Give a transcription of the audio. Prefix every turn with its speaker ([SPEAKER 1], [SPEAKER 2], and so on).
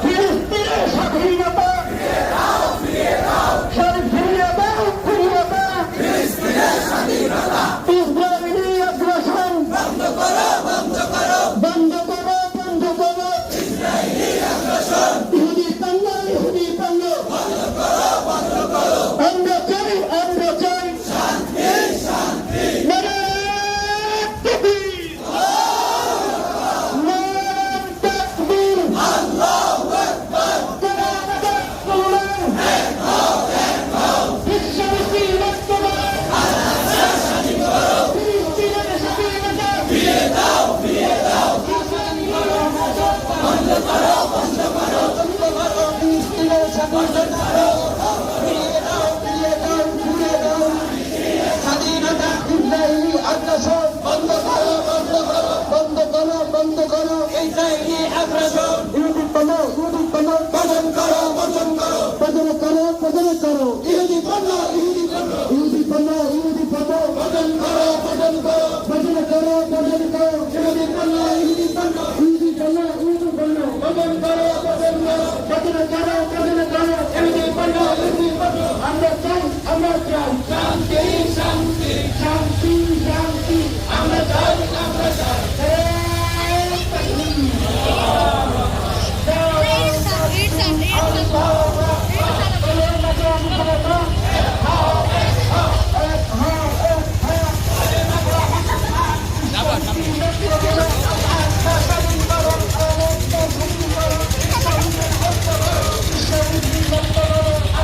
[SPEAKER 1] ফিলিস্তিনের স্বাধীনতা ফিরিয়ে দাও, ফিরিয়ে দাও, ইসরায়েলি আগ্রাসন বন্ধ করো, বন্ধ করো, বন্ধ করো, বন্ধ করো, ইহুদি পণ্য, ইহুদি পণ্য বন্ধ করো, বন্ধ করো। আমরা চাই, আমরা চাই শান্তি, শান্তি। নারায়ে তাকবীর, নারায়ে তাকবীর, আল্লাহু আকবার, নারায়ে তাকবীর, এক হও, এক হও। বিশ্ব মুসলিম ঐক্যমত, আল্লাহর শান্তি করো, ফিলিস্তিনের স্বাধীনতা ফিরিয়ে দাও, ফিরিয়ে দাও, বন্ধ করো, বন্ধ করো, বন্ধ করো, ফিলিস্তিনের স্বাধীনতা ফিরিয়ে দাও, ফিরিয়ে দাও, ফিরিয়ে দাও, স্বাধীনতা। ইসরায়েলি আগ্রাসন বন্ধ করো, বন্ধ করো, বন্ধ করো, বন্ধ করো, ইসরায়েলি আগ্রাসন